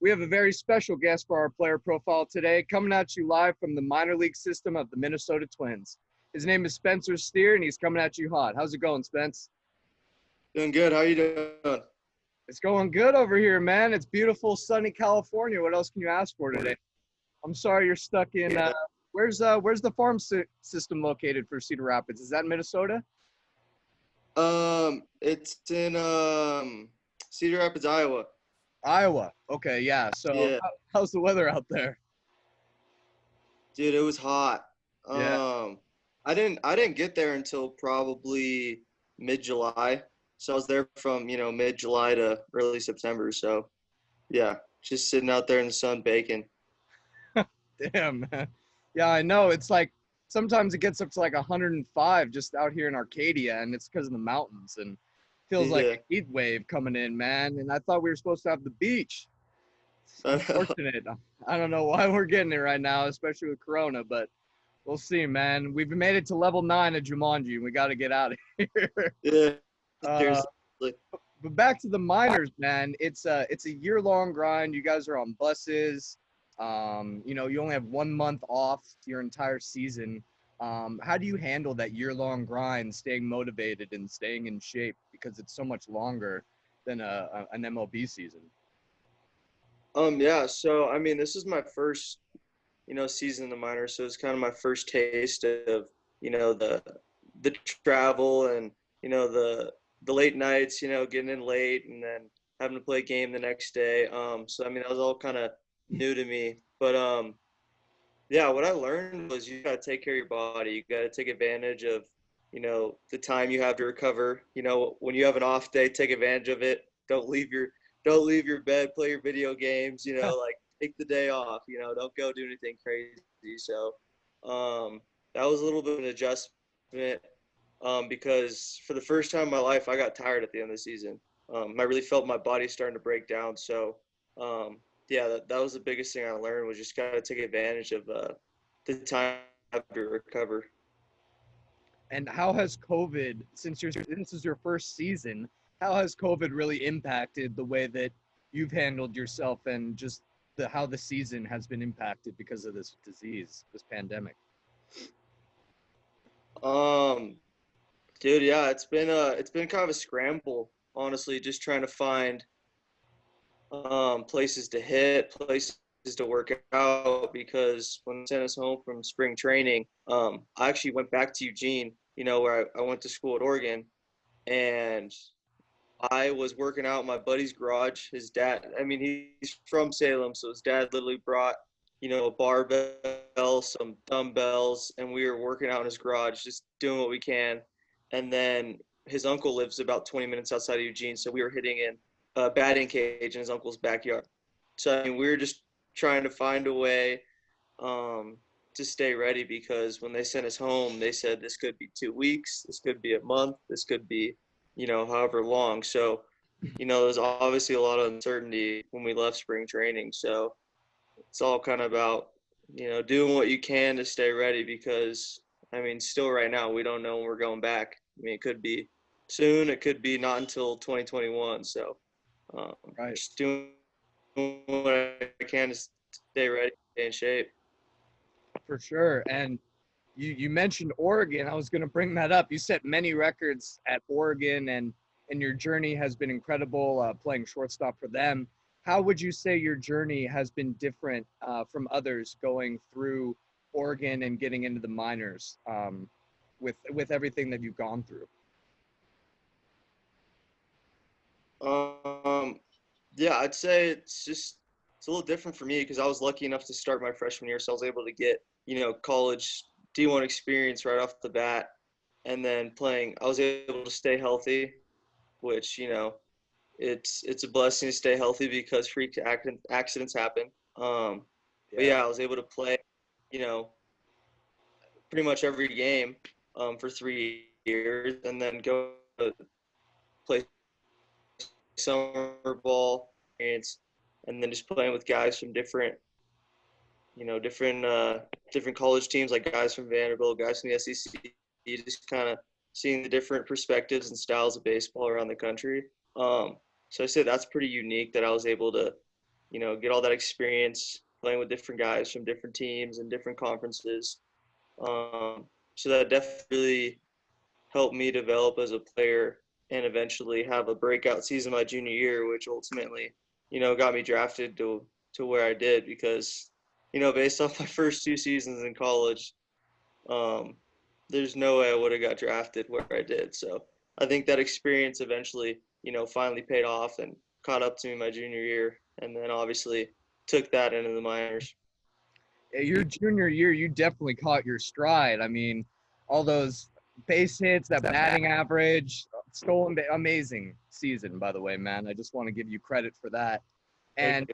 We have a very special guest for our player profile today, coming at you live from the minor league system of the Minnesota Twins. His name is Spencer Steer, and he's coming at you hot. How's it going, Spence? Doing good. How you doing? It's going good over here, man. It's beautiful, sunny California. What else can you ask for today? I'm sorry you're stuck in where's the farm system located for Cedar Rapids? Is that in Minnesota? It's in Cedar Rapids, Iowa. Iowa. Okay, yeah. So Yeah. how's the weather out there? Dude, it was hot. Yeah. I didn't get there until probably mid-July. So I was there from, mid-July to early September. So, yeah, just sitting out there in the sun baking. Damn, man. Yeah, I know. It's like sometimes it gets up to like 105 just out here in Arcadia, and it's because of the mountains, and feels like a heat wave coming in, man. And I thought we were supposed to have the beach. It's unfortunate. I don't know why we're getting it right now, especially with Corona, but we'll see, man. We've made it to level 9 of Jumanji, and we got to get out of here. Yeah. But back to the minors, man. It's a year-long grind. You guys are on buses. You only have 1 month off your entire season. How do you handle that year-long grind, staying motivated and staying in shape, because it's so much longer than an MLB season? Yeah. So I mean, this is my first, season in the minors, so it's kind of my first taste of, the travel and the late nights, getting in late and then having to play a game the next day. So I mean, that was all kind of new to me, but yeah, what I learned was you got to take care of your body. You got to take advantage of the time you have to recover. When you have an off day, take advantage of it. Don't leave your bed, play your video games. Like take the day off. Don't go do anything crazy. So that was a little bit of an adjustment because for the first time in my life I got tired at the end of the season. I really felt my body starting to break down. So yeah, that was the biggest thing I learned, was just got to take advantage of the time to recover. And how has COVID, since this is your first season, how has COVID really impacted the way that you've handled yourself and just how the season has been impacted because of this disease, this pandemic? Dude, yeah, it's been kind of a scramble, honestly, just trying to find places to hit, places to work out, because when they sent us home from spring training, I actually went back to Eugene, where I went to school at Oregon, and I was working out in my buddy's garage. His dad, I mean, he's from Salem, so his dad literally brought, a barbell, some dumbbells, and we were working out in his garage, just doing what we can. And then his uncle lives about 20 minutes outside of Eugene, so we were hitting in a batting cage in his uncle's backyard. So I mean, we were just trying to find a way to stay ready, because when they sent us home, they said this could be 2 weeks, this could be a month, this could be, however long. So, there's obviously a lot of uncertainty when we left spring training. So it's all kind of about, doing what you can to stay ready, because I mean, still right now, we don't know when we're going back. I mean, it could be soon, it could be not until 2021. So Right. just doing what I can to stay ready, stay in shape. For sure. And you mentioned Oregon. I was going to bring that up. You set many records at Oregon, and your journey has been incredible, playing shortstop for them. How would you say your journey has been different from others going through Oregon and getting into the minors with everything that you've gone through? Yeah, I'd say it's a little different for me, because I was lucky enough to start my freshman year, so I was able to get, college D1 experience right off the bat, and then I was able to stay healthy, which, it's a blessing to stay healthy, because freak accidents happen. But yeah, I was able to play, pretty much every game for 3 years, and then go to play summer ball, and then just playing with guys from different college teams, like guys from Vanderbilt, guys from the SEC, just kind of seeing the different perspectives and styles of baseball around the country. So I say that's pretty unique, that I was able to, get all that experience playing with different guys from different teams and different conferences. So that definitely helped me develop as a player and eventually have a breakout season my junior year, which ultimately, got me drafted to where I did because, based off my first 2 seasons in college, there's no way I would have got drafted where I did. So I think that experience eventually, finally paid off and caught up to me my junior year, and then obviously took that into the minors. Your junior year, you definitely caught your stride. I mean, all those base hits, that batting average, stolen, amazing season, by the way, man. I just want to give you credit for that. And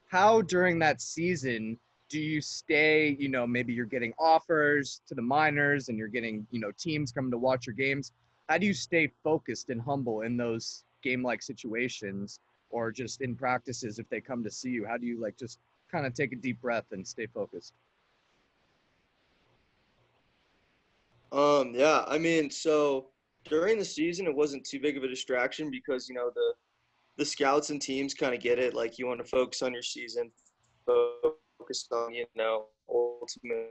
how during that season do you stay, maybe you're getting offers to the minors and you're getting, teams coming to watch your games. How do you stay focused and humble in those game-like situations or just in practices if they come to see you? How do you just kind of take a deep breath and stay focused? Yeah, I mean, so during the season, it wasn't too big of a distraction because, the scouts and teams kind of get it. Like, you want to focus on your season, focus on, ultimately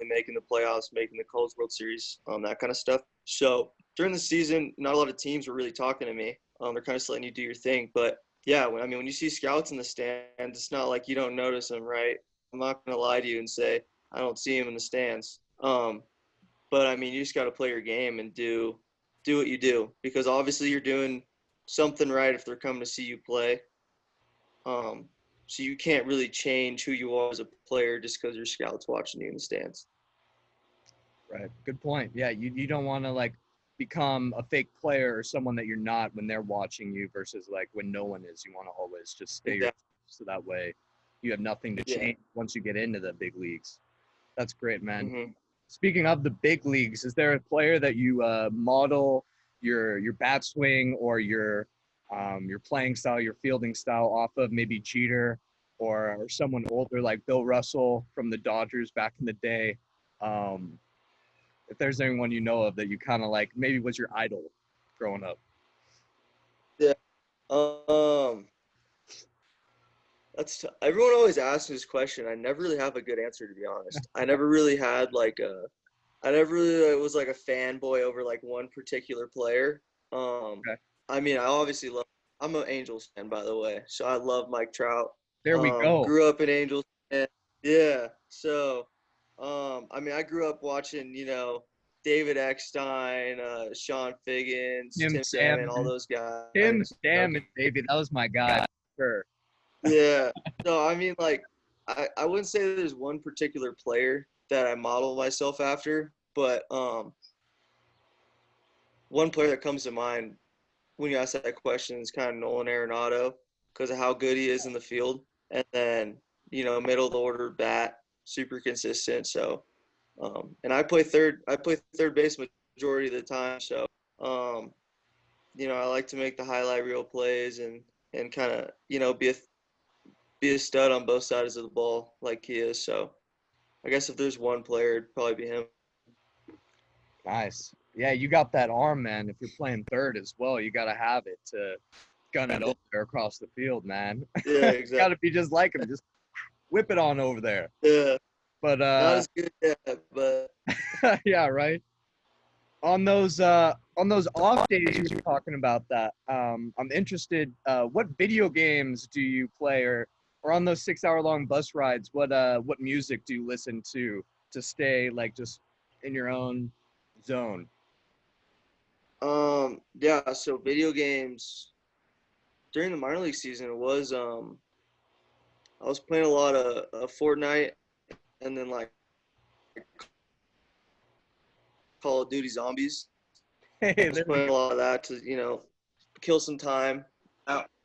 making the playoffs, making the College World Series, that kind of stuff. So during the season, not a lot of teams were really talking to me. They're kind of just letting you do your thing. But yeah, when you see scouts in the stands, it's not like you don't notice them, right? I'm not going to lie to you and say I don't see them in the stands. But I mean, you just got to play your game and do what you do because obviously you're doing something right if they're coming to see you play. So you can't really change who you are as a player just because your scouts watching you in the stands. Right. Good point. Yeah, you don't want to become a fake player or someone that you're not when they're watching you versus when no one is. You want to always just stay yourself so that way you have nothing to change once you get into the big leagues. That's great, man. Mm-hmm. Speaking of the big leagues, is there a player that you model your bat swing or your playing style, your fielding style off of? Maybe Jeter or someone older like Bill Russell from the Dodgers back in the day. If there's anyone you know of that you kind of maybe was your idol growing up. Yeah. Everyone always asks this question. I never really have a good answer, to be honest. I never really had I never really was a fanboy over one particular player. Okay. I mean, I'm an Angels fan, by the way, so I love Mike Trout. There we go. Grew up an Angels fan. Yeah. So, I mean, I grew up watching, David Eckstein, Sean Figgins, Tim Salmon, all those guys. Tim Salmon, baby, that was my guy. Sure. Yeah. So I mean, I wouldn't say there's one particular player that I model myself after, but one player that comes to mind when you ask that question is kind of Nolan Arenado because of how good he is in the field, and then middle of the order bat, super consistent. So, and I play third base majority of the time. So, I like to make the highlight reel plays and kind of be a stud on both sides of the ball like he is. So I guess if there's one player, it'd probably be him. Nice. Yeah, you got that arm, man. If you're playing third as well, you got to have it to gun it over there across the field, man. Yeah, exactly. Got to be just like him. Just whip it on over there. Yeah. But not as good yet, but yeah, right. On those off days you were talking about that, I'm interested. What video games do you play, or on those 6-hour long bus rides? What music do you listen to stay just in your own zone? Yeah. So video games during the minor league season was I was playing a lot of Fortnite, and then Call of Duty Zombies. Hey, I was playing a lot of that to kill some time.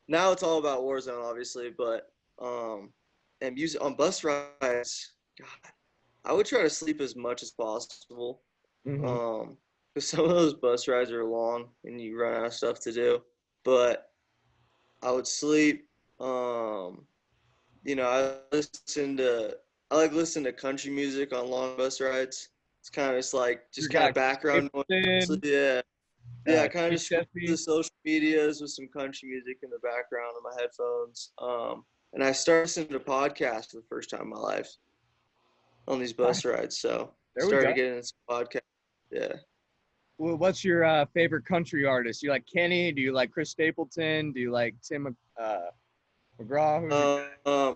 Now it's all about Warzone, obviously, but and music on bus rides. God, I would try to sleep as much as possible. Mm-hmm. Because some of those bus rides are long and you run out of stuff to do. But I would sleep. I like listening to country music on long bus rides. It's kind of just kind of background noise. Yeah. Yeah, kind of just the social medias with some country music in the background on my headphones. And I started listening to podcasts for the first time in my life on these bus rides. So There we started go. getting into podcast. Yeah. Well, what's your favorite country artist? You like Kenny? Do you like Chris Stapleton? Do you like Tim McGraw? Who's your Um,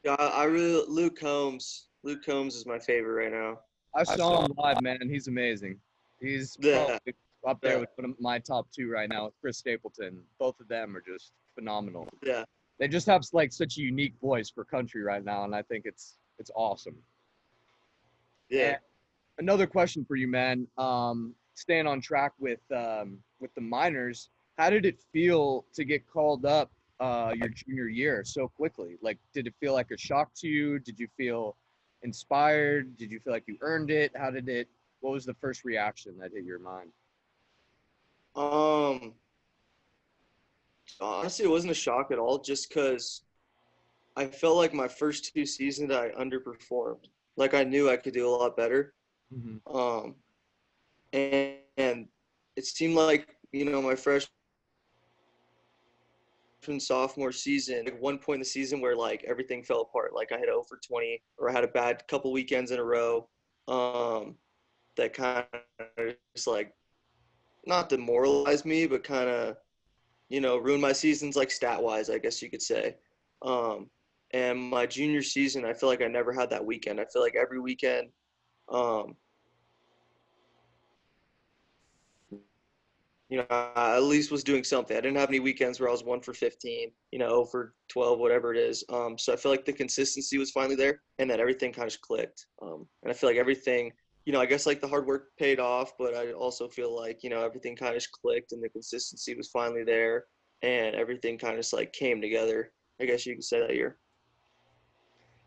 yeah, I really Luke Combs. Luke Combs is my favorite right now. I saw him live, man. He's amazing. He's Yeah, probably up there yeah, with one of my top two right now with Chris Stapleton. Both of them are just phenomenal. yeah, They just have like such a unique voice for country right now, and I think it's awesome. yeah. And another question for you, man. Staying on track with the minors, how did it feel to get called up your junior year so quickly? Like, did it feel like a shock to you? Did you feel inspired? Did you feel like you earned it? How did it? What was the first reaction that hit your mind? Um, Honestly, it wasn't a shock at all. Just because I felt like my first 2 seasons I underperformed. Like I knew I could do a lot better. Mm-hmm. Um, and it seemed like my freshman sophomore season, like one point in the season where like everything fell apart. Like I had 0 for 20, or I had a bad couple weekends in a row. That kind of just like not demoralized me, but kind of ruined my seasons, like stat wise, I guess you could say. And my junior season, I feel like I never had that weekend. I feel like every weekend, um, I at least was doing something. I didn't have any weekends where I was 1 for 15, 0 for 12, whatever it is. So I feel like the consistency was finally there, and that everything kind of just clicked. And I feel like everything, I guess like the hard work paid off, but I also feel like, everything kind of just clicked, and the consistency was finally there, and everything kind of just like came together. I guess you could say that year.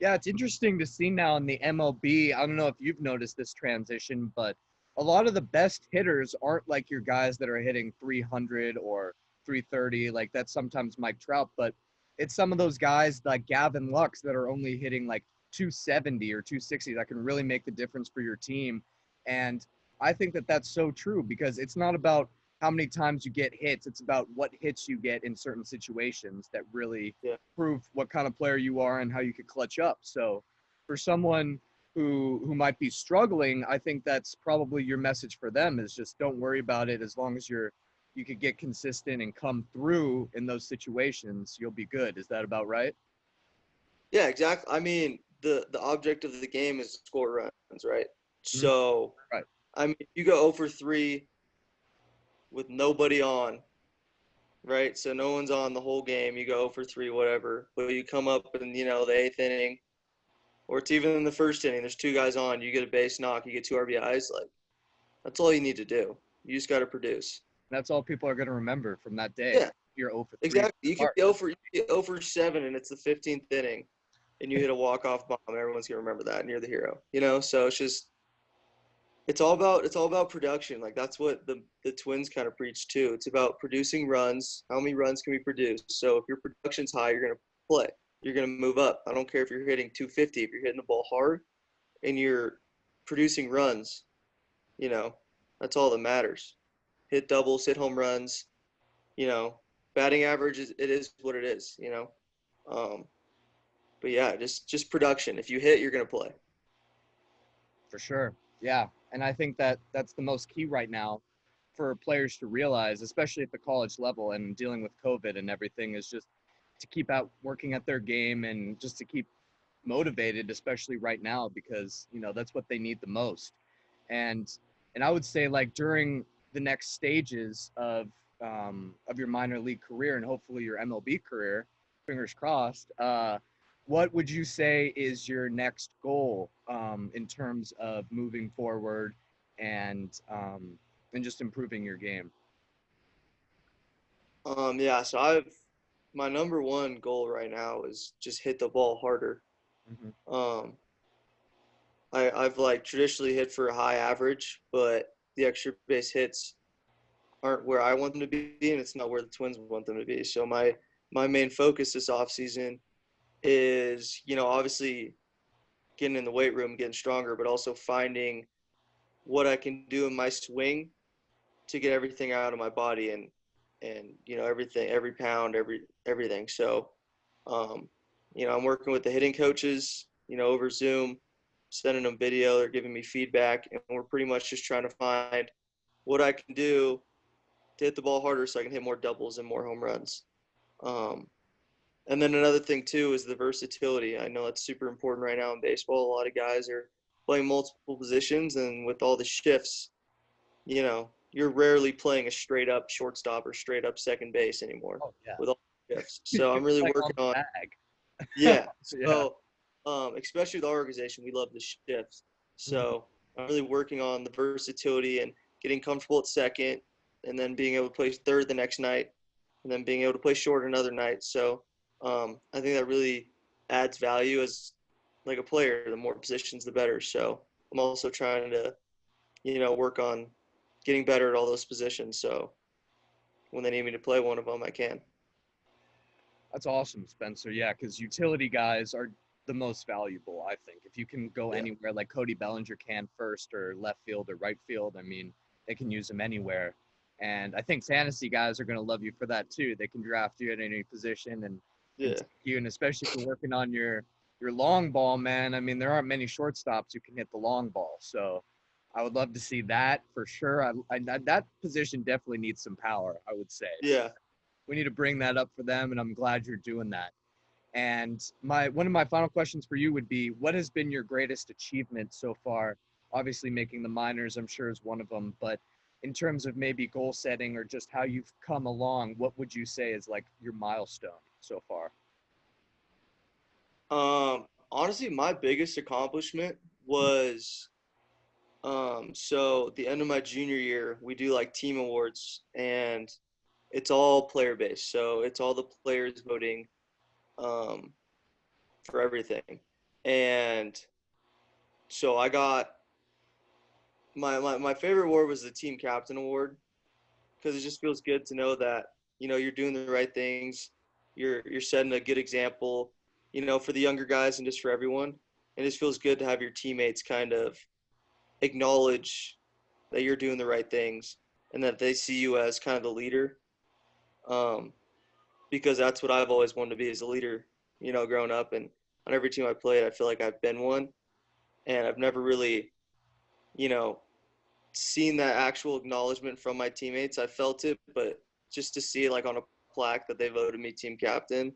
Yeah, it's interesting to see now in the MLB. I don't know if you've noticed this transition, but a lot of the best hitters aren't like your guys that are hitting 300 or 330. Like that's sometimes Mike Trout, but it's some of those guys like Gavin Lux that are only hitting like 270 or 260 that can really make the difference for your team. And I think that that's so true because it's not about how many times you get hits. It's about what hits you get in certain situations that really Yeah. prove what kind of player you are and how you could clutch up. So for someone who might be struggling, I think that's probably your message for them is just don't worry about it. As long as you could get consistent and come through in those situations, you'll be good. Is that about right? Yeah, exactly. I mean, the object of the game is to score runs, right? Mhm. So, Right. I mean, you go 0 for 3 with nobody on, right? So no one's on the whole game. You go 0 for 3, whatever. But you come up in, the 8th inning, or it's even in the first inning. There's two guys on. You get a base knock. You get 2 RBIs. Like that's all you need to do. You just got to produce. That's all people are going to remember from that day. Yeah, You're 0 for 3. exactly. You could go for 0 for 7, and it's the 15th inning, and you hit a walk off bomb. Everyone's gonna remember that, and you're the hero. So it's all about production. Like that's what the Twins kind of preach too. It's about producing runs. How many runs can we produce? So if your production's high, you're gonna play. You're gonna move up. I don't care if you're hitting 250. If you're hitting the ball hard and you're producing runs, you know, that's all that matters. Hit doubles, hit home runs. You know, batting average is what it is. Um, but yeah, just production. If you hit, you're gonna play. For sure. Yeah. And I think that that's the most key right now for players to realize, especially at the college level and dealing with COVID and everything, is just to keep out working at their game and just to keep motivated, especially right now, because, that's what they need the most. And, and I would say like during the next stages of your minor league career and hopefully your MLB career, fingers crossed, what would you say is your next goal in terms of moving forward and just improving your game? Yeah. So my number one goal right now is just hit the ball harder. Mm-hmm. Um, I've like traditionally hit for a high average, but the extra base hits aren't where I want them to be, and it's not where the Twins want them to be. So my main focus this offseason is, obviously getting in the weight room, getting stronger, but also finding what I can do in my swing to get everything out of my body. And and everything, every pound, everything. So, I'm working with the hitting coaches, over Zoom, sending them video. They're giving me feedback, and we're pretty much just trying to find what I can do to hit the ball harder so I can hit more doubles and more home runs. Um, and then another thing too is the versatility. I know that's super important right now in baseball. A lot of guys are playing multiple positions, and with all the shifts, you're rarely playing a straight up shortstop or straight up second base anymore Oh yeah. with all the shifts. So I'm You're really playing on working the on, bag. yeah. Yeah. So, especially the organization, we love the shifts. Mhm. So I'm really working on the versatility and getting comfortable at second, and then being able to play third the next night, and then being able to play short another night. So I think that really adds value as like a player. The more positions, the better. So I'm also trying to, work on getting better at all those positions. So when they need me to play one of them, I can. That's awesome, Spencer. Yeah, because utility guys are the most valuable, I think. If you can go Yeah. anywhere like Cody Bellinger can first or left field or right field, I mean, they can use them anywhere. And I think fantasy guys are going to love you for that too. They can draft you at any position and Yeah. take you, and especially if you're working on your long ball, man. I mean, there aren't many shortstops who can hit the long ball. So I would love to see that for sure. That position definitely needs some power, I would say. So Yeah. we need to bring that up for them, and I'm glad you're doing that. And one of my final questions for you would be, what has been your greatest achievement so far? Obviously, making the minors, I'm sure, is one of them. But in terms of maybe goal setting or just how you've come along, what would you say is like your milestone so far? Honestly, my biggest accomplishment was so at the end of my junior year, we do like team awards, and it's all player based. So it's all the players voting um, for everything. And so I got my favorite award was the team captain award, because it just feels good to know that you're doing the right things, you're setting a good example, for the younger guys and just for everyone. It just feels good to have your teammates kind of acknowledge that you're doing the right things and that they see you as kind of the leader. Um, because that's what I've always wanted to be, as a leader, growing up. And on every team I played, I feel like I've been one, and I've never really, you know, seen that actual acknowledgement from my teammates. I felt it, but just to see it like on a plaque that they voted me team captain,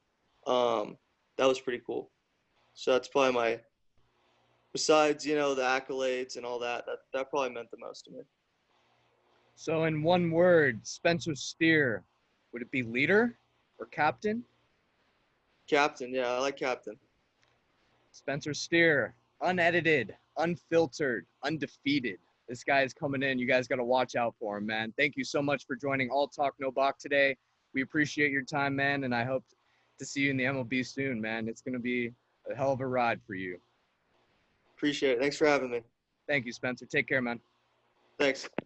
um, that was pretty cool. So that's probably my, besides, the accolades and all that, that probably meant the most to me. So, in one word, Spencer Steer, would it be leader or captain? Captain, yeah, I like captain. Spencer Steer, unedited, unfiltered, undefeated. This guy is coming in. You guys got to watch out for him, man. Thank you so much for joining All Talk No Balk today. We appreciate your time, man, and I hope to see you in the MLB soon, man. It's going to be a hell of a ride for you. Appreciate it. Thanks for having me. Thank you, Spencer. Take care, man. Thanks.